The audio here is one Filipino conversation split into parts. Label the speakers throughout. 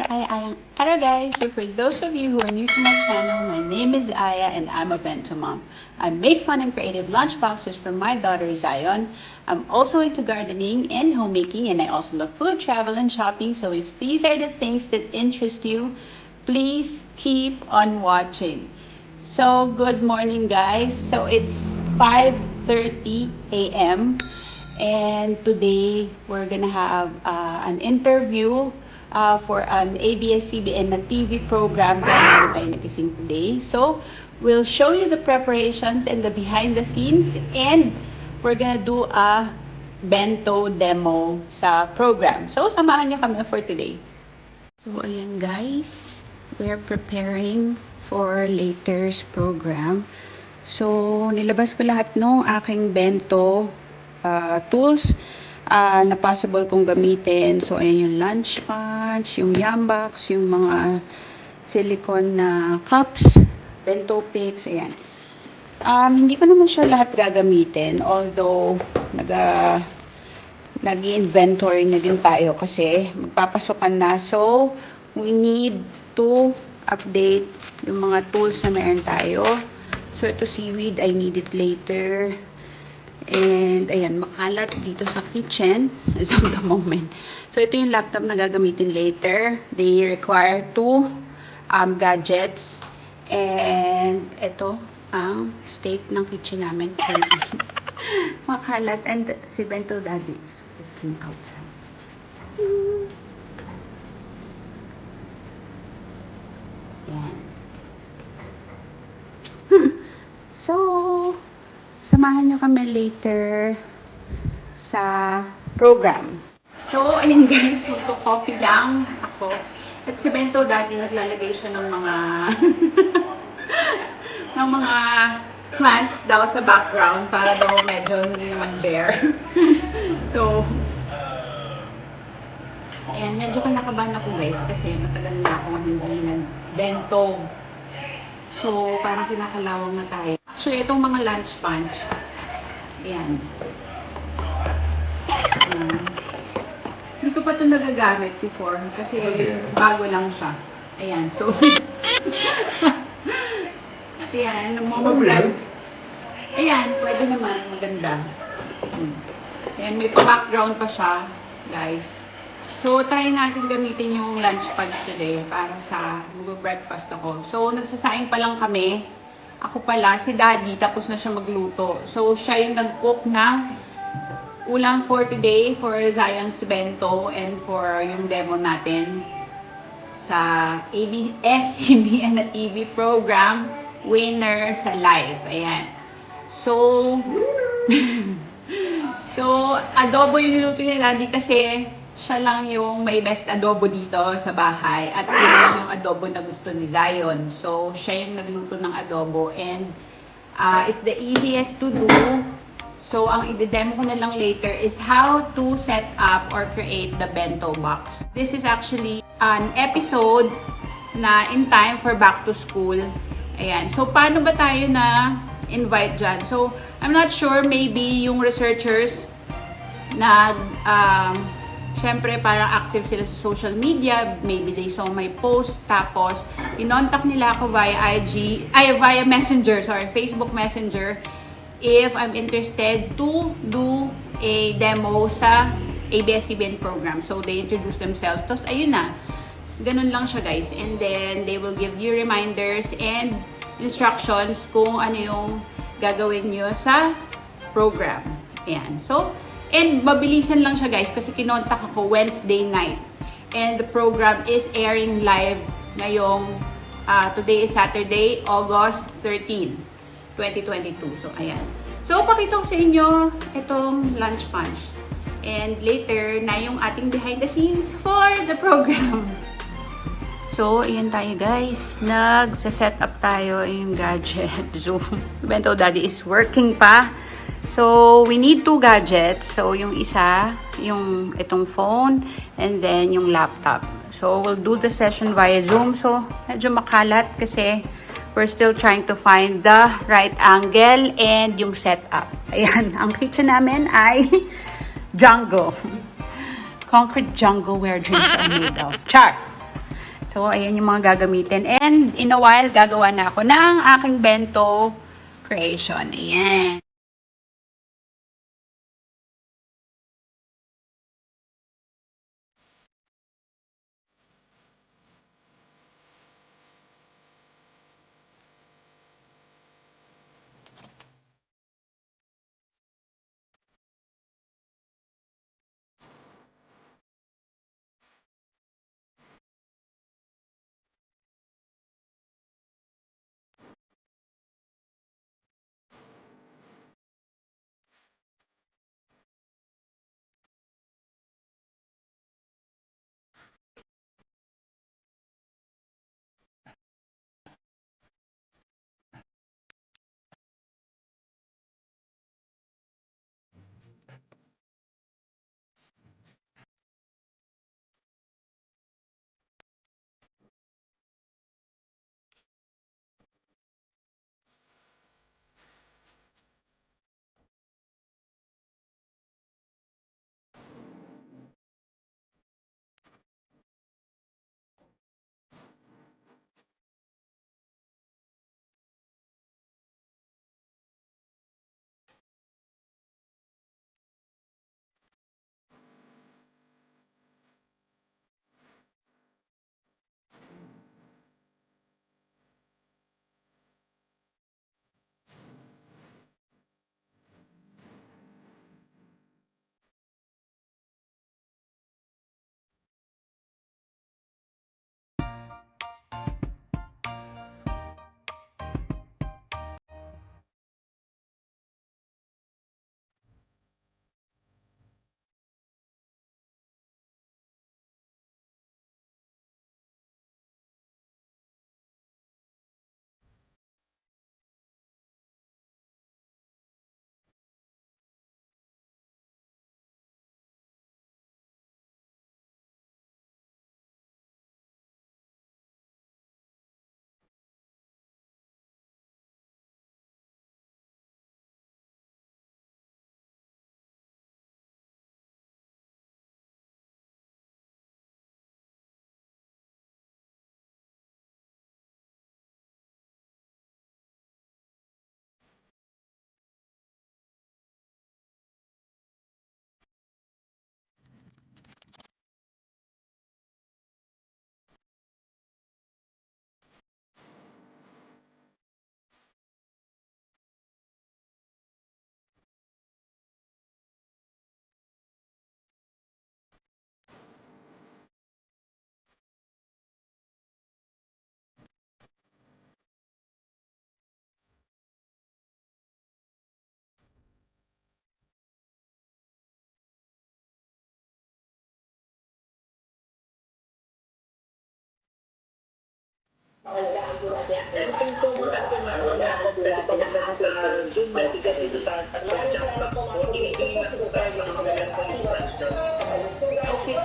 Speaker 1: Hello guys, so for those of you who are new to my channel, my name is Aya and I'm a bento mom. I make fun and creative lunchboxes for my daughter Zion. I'm also into gardening and homemaking, and I also love food, travel, and shopping. So if these are the things that interest you, please keep on watching. So good morning guys. So it's 5:30 a.m. and today we're gonna have an interview for an ABS-CBN na TV program kaya naman tayo nagising today. So, we'll show you the preparations and the behind the scenes, and we're gonna do a bento demo sa program. So, samahan niyo kami for today. So, ayan guys, we're preparing for later's program. So, nilabas ko lahat ng aking bento tools na possible kong gamitin. So, ayan yung lunch punch, yung yam box, yung mga silicone na cups, bento picks, ayan. Hindi ko naman siya lahat gagamitin, although nag-inventory na din tayo kasi magpapasokan na. So, we need to update yung mga tools na meron tayo. So, ito seaweed, I need it later. And, ayan, makalat dito sa kitchen as of the moment. So, ito yung laptop na gagamitin later. They require two gadgets. And, ito ang state ng kitchen namin. Makalat. And, si Bento Daddy is looking outside. Ayan. So, samahan nyo kami later sa program. So, ayun guys, magto-coffee lang ako. At si Bento dati naglalagay siya ng mga ng mga plants daw sa background para daw medyo hindi naman bare. So, ayan, medyo kinakabahan ako guys kasi matagal na ako hindi nag-bento. So, parang kinakalawang na tayo. So, itong mga lunch punch. Ayan. Hindi ko pa ito nagagamit before kasi bago lang siya. Ayan. So, ayan. Namumulad. Ayan. Pwede naman. Maganda. Ayan. May pa-background pa siya, guys. So, try natin gamitin yung lunch punch today para sa mag-breakfast ako. So, nagsasaing pa lang kami. Ako pala, si Daddy, tapos na siya magluto. So, siya yung nag-cook ng ulam for today for Zion's bento and for yung demo natin sa ABS-CBN na TV program, Winner sa Live. Ayan. So, adobo yung niluto ni Daddy kasi siya lang yung may best adobo dito sa bahay at yun lang yung adobo na gusto ni Zion. So, siya yung nagluto ng adobo and it's the easiest to do. So, ang i-demo ko na lang later is how to set up or create the bento box. This is actually an episode na in time for back to school. Ayan. So, paano ba tayo na invite dyan? So, I'm not sure, maybe yung researchers syempre, parang active sila sa social media. Maybe they saw my post. Tapos, inontak nila ako via via Messenger, Facebook Messenger, if I'm interested to do a demo sa ABS-CBN program. So, they introduce themselves. Tapos, ayun na. Ganun lang siya, guys. And then, they will give you reminders and instructions kung ano yung gagawin nyo sa program. Ayan. So, and mabilisan lang siya guys kasi kinontak ako Wednesday night. And the program is airing live ngayong, today is Saturday, August 13, 2022. So, ayan. So, pakita ko sa inyo itong lunch punch. And later na yung ating behind the scenes for the program. So, ayan tayo guys. Nagsa-set up tayo yung gadget. So, Bento Daddy is working pa. So, we need two gadgets. So, yung isa, yung itong phone, and then yung laptop. So, we'll do the session via Zoom. So, medyo makalat kasi we're still trying to find the right angle and yung setup. Ayan, ang kitchen namin ay jungle. Concrete jungle where dreams are made of. Char! So, ayan yung mga gagamitin. And in a while, gagawa na ako ng aking bento creation. Ayan.
Speaker 2: Okay.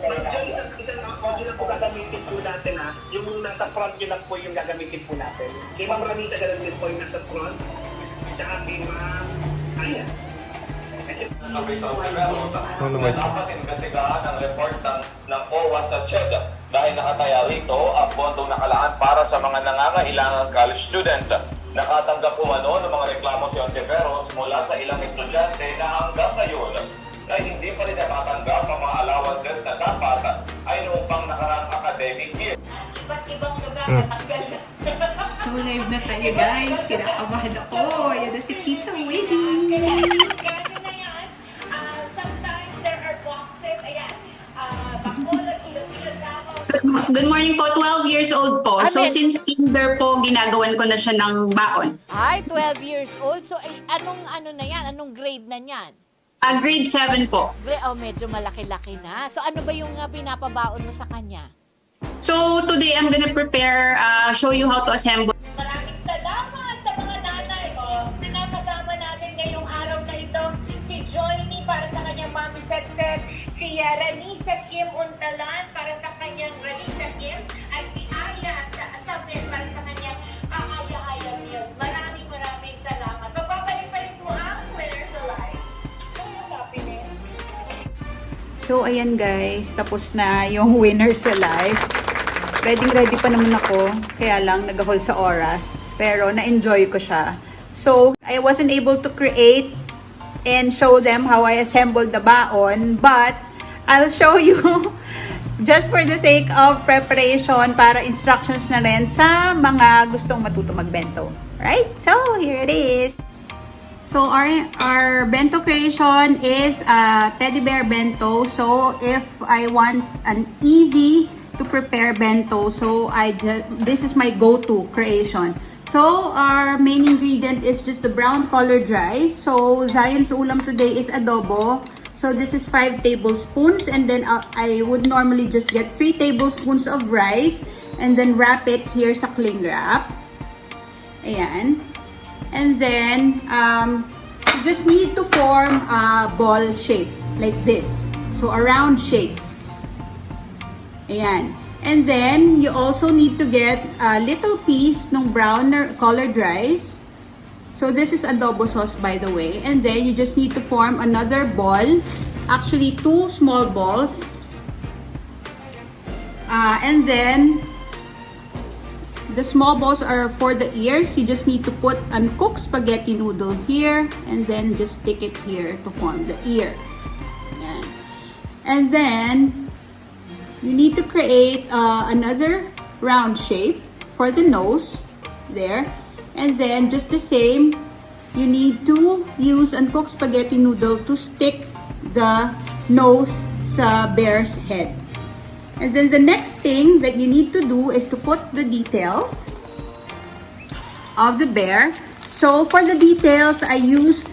Speaker 2: Ma'am Joy, isang audio lang po gagamitin po natin ha. Yung nasa front nyo lang po yung gagamitin po natin. Kay Ma'am Ranisa ganun din po yung nasa front. Tsaka kay Ma'am Aya.
Speaker 3: Dapat investigahan ang report ng OWA sa CHED dahil nakataya rito ang bondong nakalaan para sa mga nangangailangang college students. Nakatanggap umano ng mga reklamo si Ontiveros mula sa ilang estudyante na hanggang ngayon na hindi pa rin natatanggap ang mga allowances na dapat ay noong pang nakaraang academic year.
Speaker 4: Iba't ibang lugar natanggal na.
Speaker 1: So, live na tayo, guys. Kinakabahan ako. Ayan na si Tita Winnie.
Speaker 4: Gano'n na yan. Sometimes there are boxes. Ayan. Bacolod, Iloilo, Davao.
Speaker 1: Good morning po, 12 years old po. So,
Speaker 5: Amen.
Speaker 1: since kinder po, ginagawan ko na siya ng baon.
Speaker 5: Ay, 12 years old. So, anong ano na yan? Anong grade na yan?
Speaker 1: Grade 7 po.
Speaker 5: Oh, medyo malaki-laki na. So, ano ba yung pinapabaon mo sa kanya?
Speaker 1: So, today I'm gonna prepare, show you how to assemble.
Speaker 4: Maraming salamat sa mga nanay. Nakasama natin ngayong araw na ito si Joyny para sa kanyang Mami Setset, si Ranisa Kim Untalan para sa kanyang Ranisa Kim, at si Aya Sabet para sa kanyang Aya Meals. Maraming salamat. Magbabalik pa rin po ang Winners Alive. Happiness.
Speaker 1: So, ayan guys, tapos na yung winner sa live. Ready pa naman ako, kaya lang nag-hold sa oras. Pero na-enjoy ko siya. So, I wasn't able to create and show them how I assembled the baon, but I'll show you just for the sake of preparation para instructions na rin sa mga gustong matuto magbento. Right? So, here it is. So, our bento creation is a teddy bear bento. So, if I want an easy to prepare bento, so this is my go-to creation. So, our main ingredient is just the brown colored rice. So, Zion's ulam today is adobo. So, this is 5 tablespoons. And then, I would normally just get 3 tablespoons of rice. And then, wrap it here sa cling wrap. Ayan. And then, you just need to form a ball shape like this. So, a round shape. Ayan. And then, you also need to get a little piece ng brown colored rice. So, this is adobo sauce, by the way. And then, you just need to form another ball. Actually, 2 small balls. And then, the small balls are for the ears. You just need to put uncooked spaghetti noodle here and then just stick it here to form the ear. Ayan. And then, you need to create another round shape for the nose there. And then, just the same, you need to use uncooked spaghetti noodle to stick the nose sa bear's head. And then the next thing that you need to do is to put the details of the bear. So for the details, I use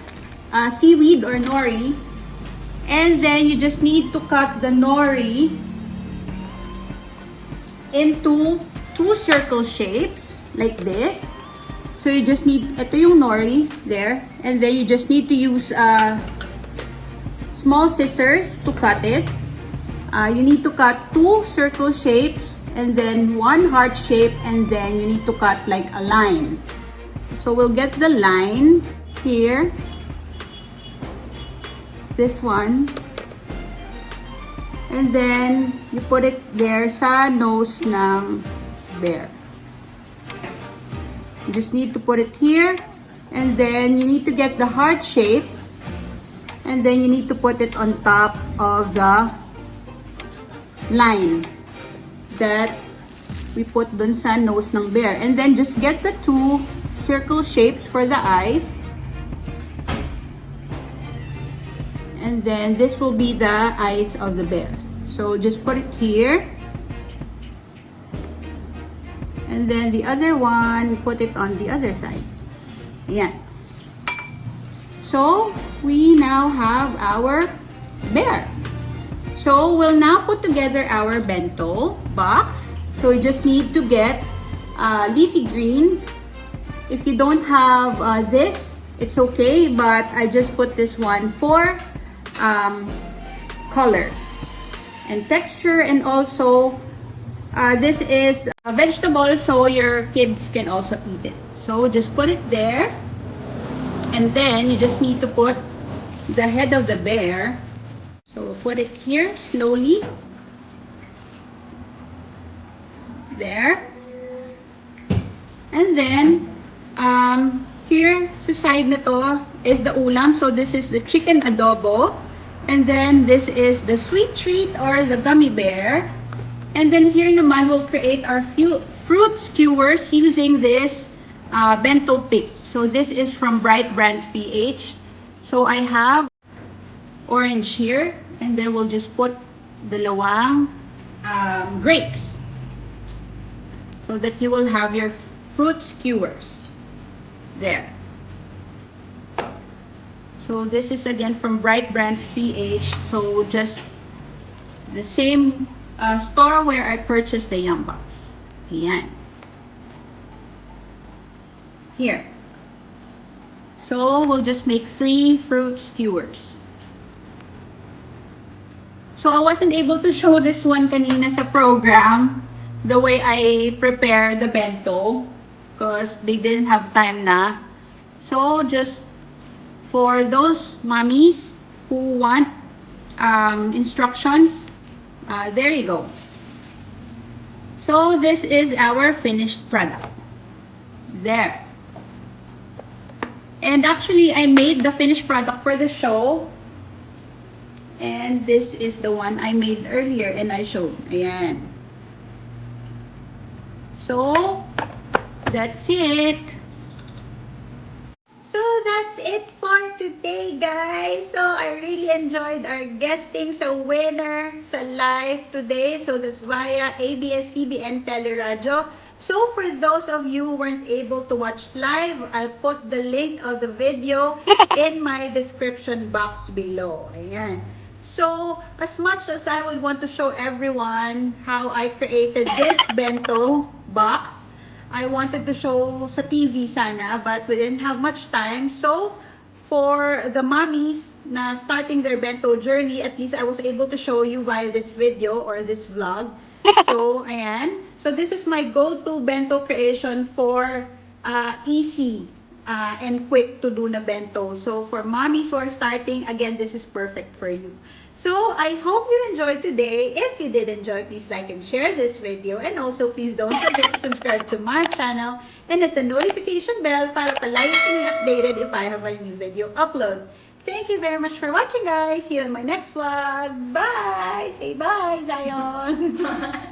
Speaker 1: seaweed or nori. And then you just need to cut the nori into 2 circle shapes like this. So you just need, ito yung nori there. And then you just need to use small scissors to cut it. You need to cut 2 circle shapes and then 1 heart shape, and then you need to cut like a line. So we'll get the line here. This one. And then you put it there sa nose ng bear. You just need to put it here, and then you need to get the heart shape, and then you need to put it on top of the line that we put dun sa nose ng bear. And then just get the 2 circle shapes for the eyes. And then this will be the eyes of the bear. So just put it here. And then the other one, put it on the other side. Ayan. So we now have our bear. So, we'll now put together our bento box. So, you just need to get leafy green. If you don't have this, it's okay. But I just put this one for color and texture. And also, this is a vegetable, so your kids can also eat it. So, just put it there. And then, you just need to put the head of the bear. So, put it here slowly. There. And then, here sa side na to is the ulam. So, this is the chicken adobo. And then, this is the sweet treat or the gummy bear. And then, here naman, we'll create our fruit skewers using this bento pick. So, this is from Bright Brands PH. So, I have orange here. And then we'll just put dalawang grapes so that you will have your fruit skewers there. So this is again from Bright Brands PH. So just the same store where I purchased the Yum Box. Ayan. Here. So we'll just make 3 fruit skewers. So, I wasn't able to show this one kanina sa program, the way I prepare the bento, because they didn't have time na. So, just for those mommies who want instructions. There you go. So this is our finished product. There. And actually, I made the finished product for the show. And this is the one I made earlier and I showed. Ayan. So, that's it. So, that's it for today, guys. So, I really enjoyed our guesting sa winner sa live today. So, that's via ABS-CBN Teleradio. So, for those of you who weren't able to watch live, I'll put the link of the video in my description box below. Ayan. So, as much as I would want to show everyone how I created this bento box, I wanted to show sa TV sana, but we didn't have much time. So, for the mommies na starting their bento journey, at least I was able to show you via this video or this vlog. So, ayan. So, this is my go-to bento creation for easy and quick to do na bento. So, for mommies who are starting, again, this is perfect for you. So, I hope you enjoyed today. If you did enjoy, please like and share this video. And also, please don't forget to subscribe to my channel and hit the notification bell para palagi kang updated if I have a new video upload. Thank you very much for watching, guys. See you in my next vlog. Bye! Say bye, Zion!